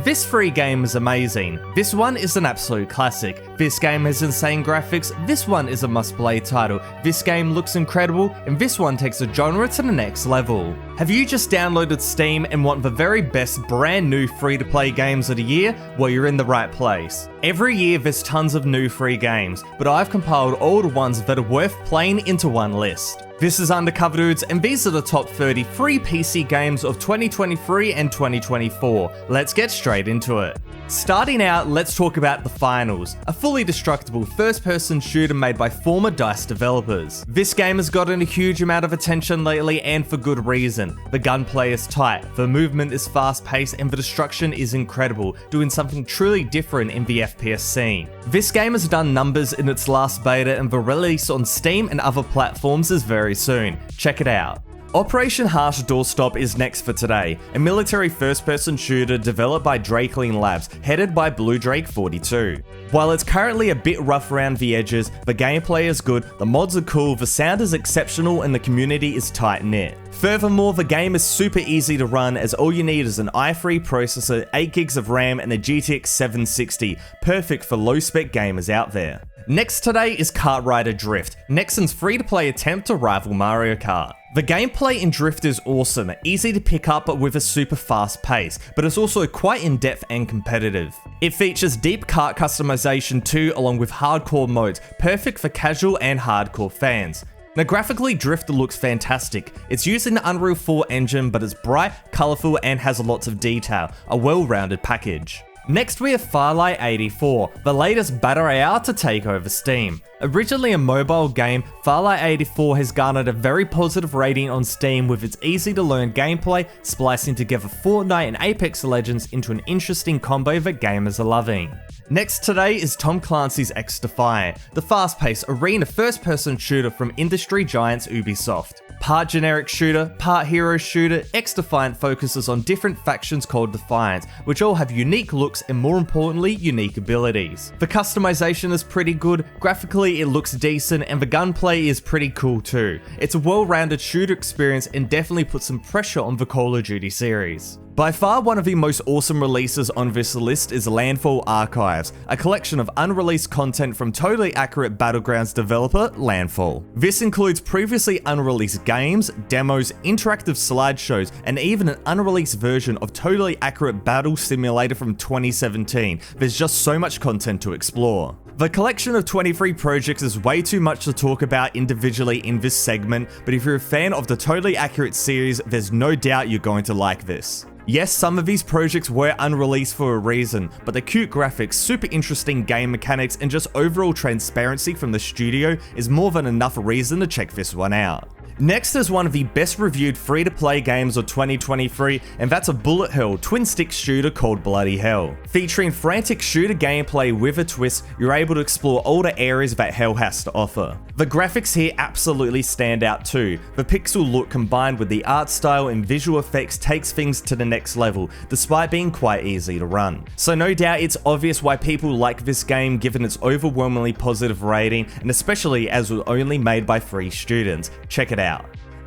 This free game is amazing. This one is an absolute classic. This game has insane graphics. This one is a must-play title. This game looks incredible, and this one takes the genre to the next level. Have you just downloaded Steam and want the very best brand new free-to-play games of the year? Well, you're in the right place. Every year there's tons of new free games, but I've compiled all the ones that are worth playing into one list. This is Undercover Dudes, and these are the top 30 free PC games of 2023 and 2024. Let's get straight into it. Starting out, let's talk about The Finals, a fully destructible first-person shooter made by former DICE developers. This game has gotten a huge amount of attention lately, and for good reason. The gunplay is tight, the movement is fast-paced, and the destruction is incredible, doing something truly different in the FPS scene. This game has done numbers in its last beta, and the release on Steam and other platforms is very soon. Check it out. Operation Harsh Doorstop is next for today, a military first-person shooter developed by Drakeling Labs, headed by Blue Drake 42. While it's currently a bit rough around the edges, the gameplay is good, the mods are cool, the sound is exceptional, and the community is tight-knit. Furthermore, the game is super easy to run, as all you need is an i3 processor, 8 gigs of RAM, and a GTX 760, perfect for low-spec gamers out there. Next today is Kart Rider Drift, Nexon's free-to-play attempt to rival Mario Kart. The gameplay in Drift is awesome, easy to pick up but with a super fast pace, but it's also quite in-depth and competitive. It features deep kart customization too, along with hardcore modes, perfect for casual and hardcore fans. Now graphically, Drift looks fantastic. It's using the Unreal 4 engine, but it's bright, colourful, and has lots of detail, a well-rounded package. Next we have Farlight 84, the latest battle royale to take over Steam. Originally a mobile game, Farlight 84 has garnered a very positive rating on Steam with its easy to learn gameplay, splicing together Fortnite and Apex Legends into an interesting combo that gamers are loving. Next today is Tom Clancy's XDefiant, the fast-paced arena first-person shooter from industry giants Ubisoft. Part generic shooter, part hero shooter, XDefiant focuses on different factions called Defiance, which all have unique looks and more importantly, unique abilities. The customization is pretty good, graphically it looks decent, and the gunplay is pretty cool too. It's a well-rounded shooter experience and definitely puts some pressure on the Call of Duty series. By far one of the most awesome releases on this list is Landfall Archives, a collection of unreleased content from Totally Accurate Battlegrounds developer Landfall. This includes previously unreleased games, demos, interactive slideshows, and even an unreleased version of Totally Accurate Battle Simulator from 2017. There's just so much content to explore. The collection of 23 projects is way too much to talk about individually in this segment, but if you're a fan of the Totally Accurate series, there's no doubt you're going to like this. Yes, some of these projects were unreleased for a reason, but the cute graphics, super interesting game mechanics, and just overall transparency from the studio is more than enough reason to check this one out. Next is one of the best reviewed free-to-play games of 2023, and that's a bullet hell twin-stick shooter called Bloody Hell. Featuring frantic shooter gameplay with a twist, you're able to explore all the areas that Hell has to offer. The graphics here absolutely stand out too. The pixel look combined with the art style and visual effects takes things to the next level, despite being quite easy to run. So no doubt it's obvious why people like this game given its overwhelmingly positive rating, and especially as it was only made by free students. Check it out.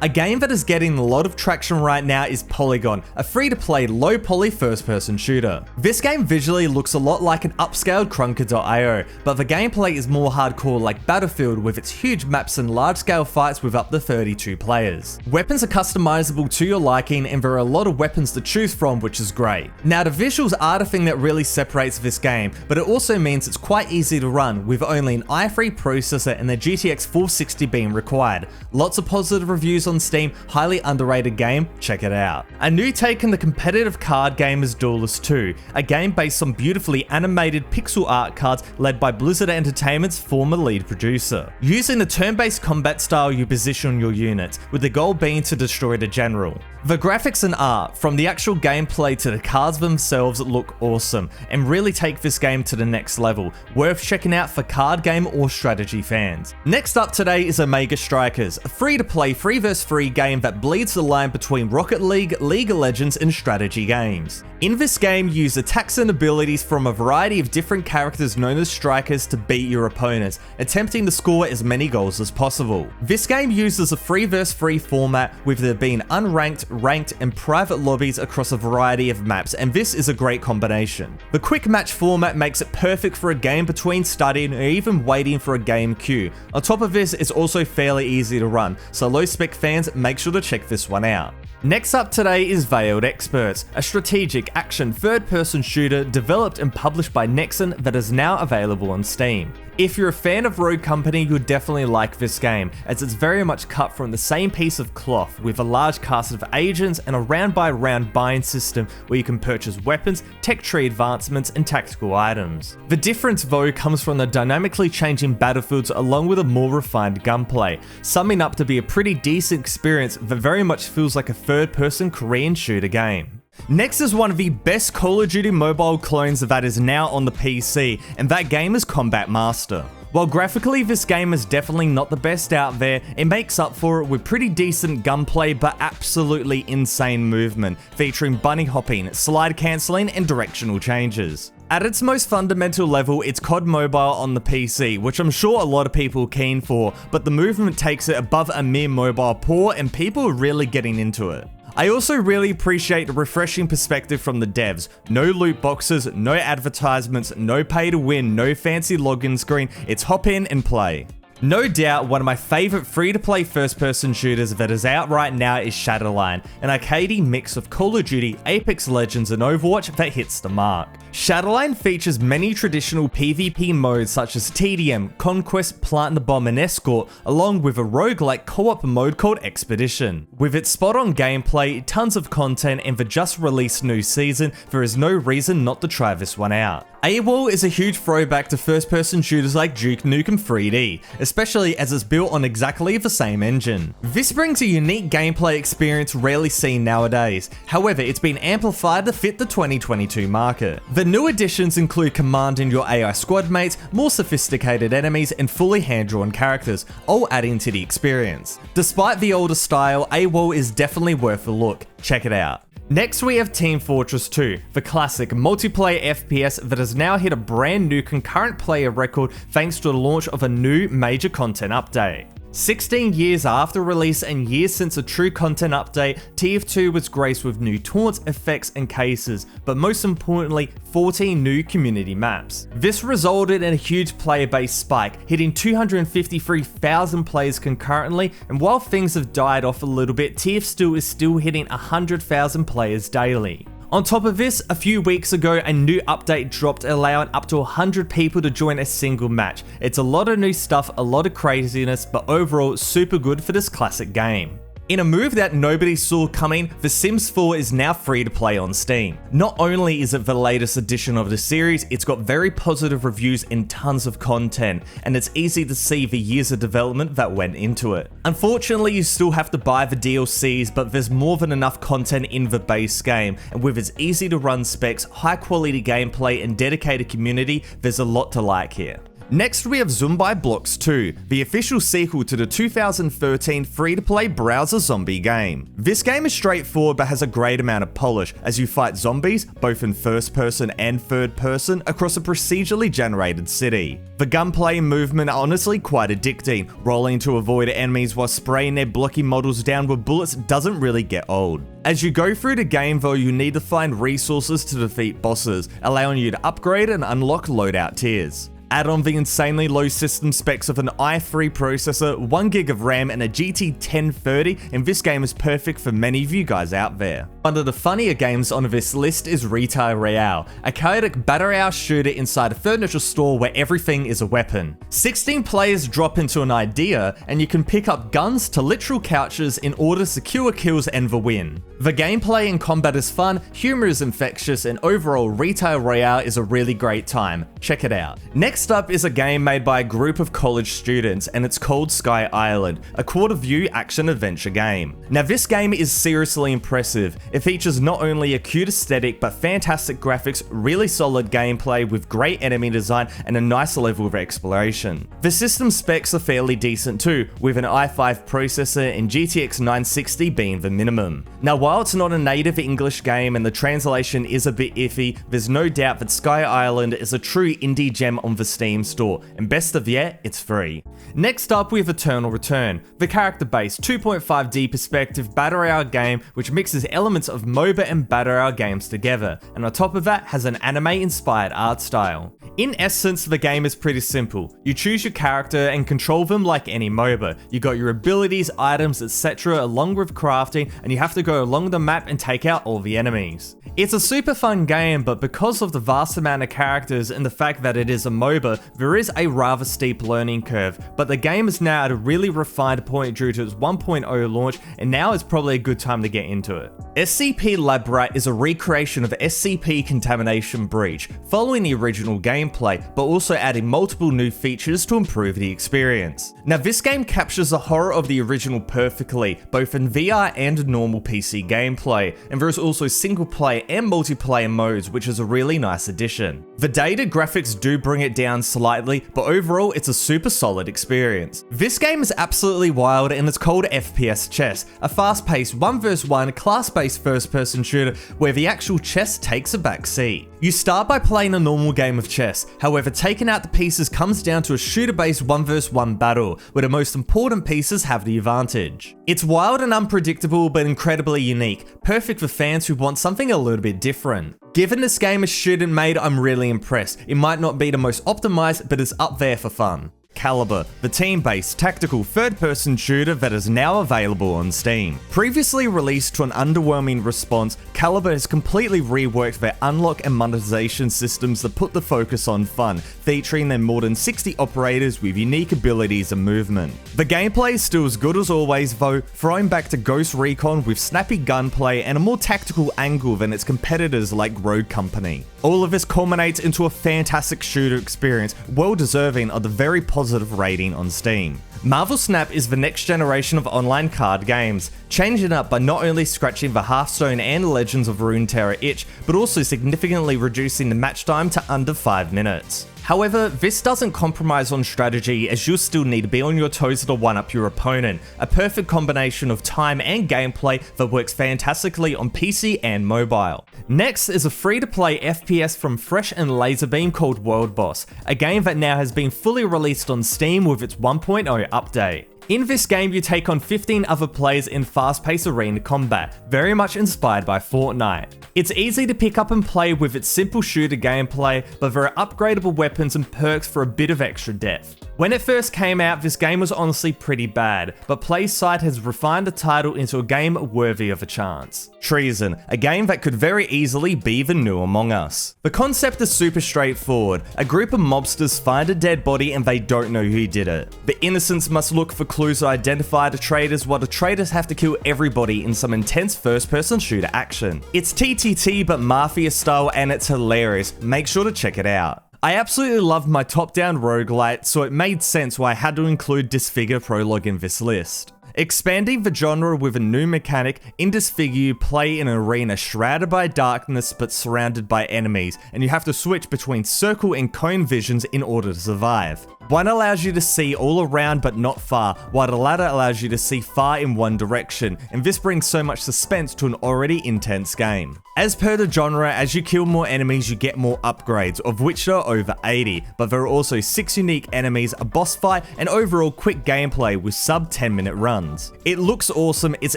A game that is getting a lot of traction right now is Polygon, a free-to-play low-poly first-person shooter. This game visually looks a lot like an upscaled Krunker.io, but the gameplay is more hardcore like Battlefield with its huge maps and large-scale fights with up to 32 players. Weapons are customizable to your liking, and there are a lot of weapons to choose from, which is great. Now the visuals are the thing that really separates this game, but it also means it's quite easy to run, with only an i3 processor and a GTX 460 being required. Lots of positive reviews on Steam, highly underrated game, check it out. A new take on the competitive card game is Duelist II, a game based on beautifully animated pixel art cards led by Blizzard Entertainment's former lead producer. Using the turn-based combat style, you position your units, with the goal being to destroy the general. The graphics and art, from the actual gameplay to the cards themselves, look awesome, and really take this game to the next level, worth checking out for card game or strategy fans. Next up today is Aega Strikers, a free-to-play, free versus vs. free game that bleeds the line between Rocket League, League of Legends, and strategy games. In this game, you use attacks and abilities from a variety of different characters known as strikers to beat your opponents, attempting to score as many goals as possible. This game uses a 3 vs 3 format, with there being unranked, ranked, and private lobbies across a variety of maps, and this is a great combination. The quick match format makes it perfect for a game between studying or even waiting for a game queue. On top of this, it's also fairly easy to run, so low spec fans, make sure to check this one out. Next up today is Veiled Experts, a strategic action third-person shooter developed and published by Nexon that is now available on Steam. If you're a fan of Rogue Company, you'll definitely like this game, as it's very much cut from the same piece of cloth, with a large cast of agents and a round-by-round buying system where you can purchase weapons, tech tree advancements, and tactical items. The difference though comes from the dynamically changing battlefields along with a more refined gunplay, summing up to be a pretty decent experience that very much feels like a third-person Korean shooter game. Next is one of the best Call of Duty mobile clones that is now on the PC, and that game is Combat Master. While graphically this game is definitely not the best out there, it makes up for it with pretty decent gunplay but absolutely insane movement, featuring bunny hopping, slide cancelling, and directional changes. At its most fundamental level, it's COD Mobile on the PC, which I'm sure a lot of people are keen for, but the movement takes it above a mere mobile port and people are really getting into it. I also really appreciate the refreshing perspective from the devs. No loot boxes, no advertisements, no pay to win, no fancy login screen, it's hop in and play. No doubt, one of my favourite free-to-play first-person shooters that is out right now is Shadowline, an arcadey mix of Call of Duty, Apex Legends, and Overwatch that hits the mark. Shadowline features many traditional PvP modes such as TDM, Conquest, Plant the Bomb, and Escort, along with a roguelike co-op mode called Expedition. With its spot-on gameplay, tons of content, and the just released new season, there is no reason not to try this one out. AWOL is a huge throwback to first-person shooters like Duke Nukem 3D, especially as it's built on exactly the same engine. This brings a unique gameplay experience rarely seen nowadays, however it's been amplified to fit the 2022 market. The new additions include commanding your AI squad mates, more sophisticated enemies, and fully hand-drawn characters, all adding to the experience. Despite the older style, AWOL is definitely worth a look. Check it out. Next we have Team Fortress 2, the classic multiplayer FPS that has now hit a brand new concurrent player record thanks to the launch of a new major content update. 16 years after release and years since a true content update, TF2 was graced with new taunts, effects, and cases, but most importantly, 14 new community maps. This resulted in a huge player base spike, hitting 253,000 players concurrently, and while things have died off a little bit, TF2 is still hitting 100,000 players daily. On top of this, a few weeks ago, a new update dropped allowing up to 100 people to join a single match. It's a lot of new stuff, a lot of craziness, but overall super good for this classic game. In a move that nobody saw coming, The Sims 4 is now free to play on Steam. Not only is it the latest edition of the series, it's got very positive reviews and tons of content, and it's easy to see the years of development that went into it. Unfortunately, you still have to buy the DLCs, but there's more than enough content in the base game, and with its easy to run specs, high quality gameplay, and dedicated community, there's a lot to like here. Next we have Zumbi Blocks 2, the official sequel to the 2013 free-to-play browser zombie game. This game is straightforward but has a great amount of polish, as you fight zombies, both in first person and third person, across a procedurally generated city. The gunplay and movement are honestly quite addicting. Rolling to avoid enemies while spraying their blocky models down with bullets doesn't really get old. As you go through the game though, you need to find resources to defeat bosses, allowing you to upgrade and unlock loadout tiers. Add on the insanely low system specs of an i3 processor, 1GB of RAM, and a GT 1030, and this game is perfect for many of you guys out there. One of the funnier games on this list is Retti Royale, a chaotic battle royale shooter inside a furniture store where everything is a weapon. 16 players drop into an idea, and you can pick up guns to literal couches in order to secure kills and the win. The gameplay and combat is fun, humor is infectious, and overall Retti Royale is a really great time. Check it out. Next Next up is a game made by a group of college students, and it's called SkyIsland, a quarter-view action-adventure game. Now this game is seriously impressive. It features not only a cute aesthetic, but fantastic graphics, really solid gameplay with great enemy design, and a nice level of exploration. The system specs are fairly decent too, with an i5 processor and GTX 960 being the minimum. Now while it's not a native English game and the translation is a bit iffy, there's no doubt that SkyIsland is a true indie gem on the Steam store, and best of yet, it's free. Next up we have Eternal Return, the character-based 2.5D perspective battle royale game which mixes elements of MOBA and battle royale games together, and on top of that has an anime-inspired art style. In essence, the game is pretty simple. You choose your character and control them like any MOBA. You got your abilities, items, etc. along with crafting, and you have to go along the map and take out all the enemies. It's a super fun game, but because of the vast amount of characters and the fact that it is a MOBA, there is a rather steep learning curve, but the game is now at a really refined point due to its 1.0 launch, and now is probably a good time to get into it. SCP Labrat is a recreation of SCP Contamination Breach, following the original gameplay, but also adding multiple new features to improve the experience. Now this game captures the horror of the original perfectly, both in VR and normal PC gameplay, and there is also single player and multiplayer modes, which is a really nice addition. The dated graphics do bring it down slightly, but overall it's a super solid experience. This game is absolutely wild, and it's called FPS Chess, a fast-paced 1v1 class-based first-person shooter where the actual chess takes a back seat. You start by playing a normal game of chess, however taking out the pieces comes down to a shooter-based 1v1 battle, where the most important pieces have the advantage. It's wild and unpredictable, but incredibly unique, perfect for fans who want something a little bit different. Given this game is student made, I'm really impressed. It might not be the most optimized, but it's up there for fun. Caliber, the team-based tactical third-person shooter that is now available on Steam. Previously released to an underwhelming response, Caliber has completely reworked their unlock and monetization systems that put the focus on fun, featuring their more than 60 operators with unique abilities and movement. The gameplay is still as good as always though, throwing back to Ghost Recon with snappy gunplay and a more tactical angle than its competitors like Rogue Company. All of this culminates into a fantastic shooter experience, well deserving of the very positive rating on Steam. Marvel Snap is the next generation of online card games, changing up by not only scratching the Hearthstone and Legends of Runeterra itch, but also significantly reducing the match time to under 5 minutes. However, this doesn't compromise on strategy, as you'll still need to be on your toes to one-up your opponent, a perfect combination of time and gameplay that works fantastically on PC and mobile. Next is a free-to-play FPS from Fresh and Laserbeam called World Boss, a game that now has been fully released on Steam with its 1.0 update. In this game, you take on 15 other players in fast-paced arena combat, very much inspired by Fortnite. It's easy to pick up and play with its simple shooter gameplay, but there are upgradable weapons and perks for a bit of extra depth. When it first came out, this game was honestly pretty bad, but PlaySide has refined the title into a game worthy of a chance. Treason, a game that could very easily be the new Among Us. The concept is super straightforward. A group of mobsters find a dead body and they don't know who did it. The innocents must look for clues to identify the traitors, while the traitors have to kill everybody in some intense first-person shooter action. It's TTT but Mafia style, and it's hilarious. Make sure to check it out. I absolutely loved my top-down roguelite, so it made sense why I had to include Disfigure Prologue in this list. Expanding the genre with a new mechanic, in Disfigure you play in an arena shrouded by darkness but surrounded by enemies, and you have to switch between circle and cone visions in order to survive. One allows you to see all around but not far, while the latter allows you to see far in one direction, and this brings so much suspense to an already intense game. As per the genre, as you kill more enemies you get more upgrades, of which there are over 80, but there are also 6 unique enemies, a boss fight, and overall quick gameplay with sub 10-minute runs. It looks awesome, it's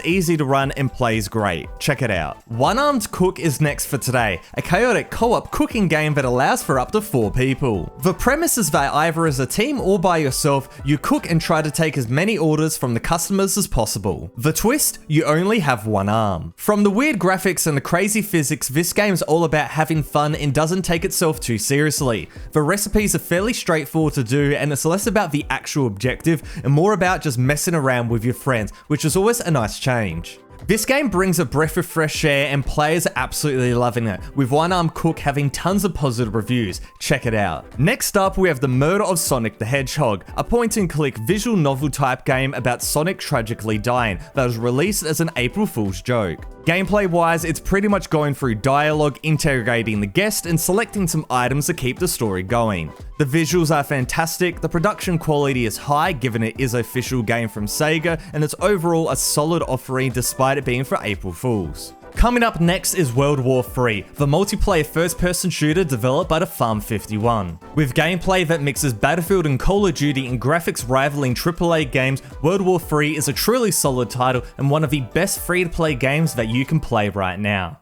easy to run, and plays great. Check it out. OneArm Cook is next for today, a chaotic co-op cooking game that allows for up to 4 people. The premise is that either as a team or by yourself, you cook and try to take as many orders from the customers as possible. The twist? You only have one arm. From the weird graphics and the crazy physics, this game's all about having fun and doesn't take itself too seriously. The recipes are fairly straightforward to do, and it's less about the actual objective and more about just messing around with your friends, which is always a nice change. This game brings a breath of fresh air and players are absolutely loving it, with OneArm Cook having tons of positive reviews. Check it out. Next up, we have The Murder of Sonic the Hedgehog, a point-and-click visual novel type game about Sonic tragically dying that was released as an April Fool's joke. Gameplay wise, it's pretty much going through dialogue, interrogating the guest, and selecting some items to keep the story going. The visuals are fantastic, the production quality is high given it is an official game from Sega, and it's overall a solid offering despite it being for April Fools. Coming up next is World War III, the multiplayer first-person shooter developed by the Farm 51. With gameplay that mixes Battlefield and Call of Duty and graphics rivaling AAA games, World War III is a truly solid title and one of the best free-to-play games that you can play right now.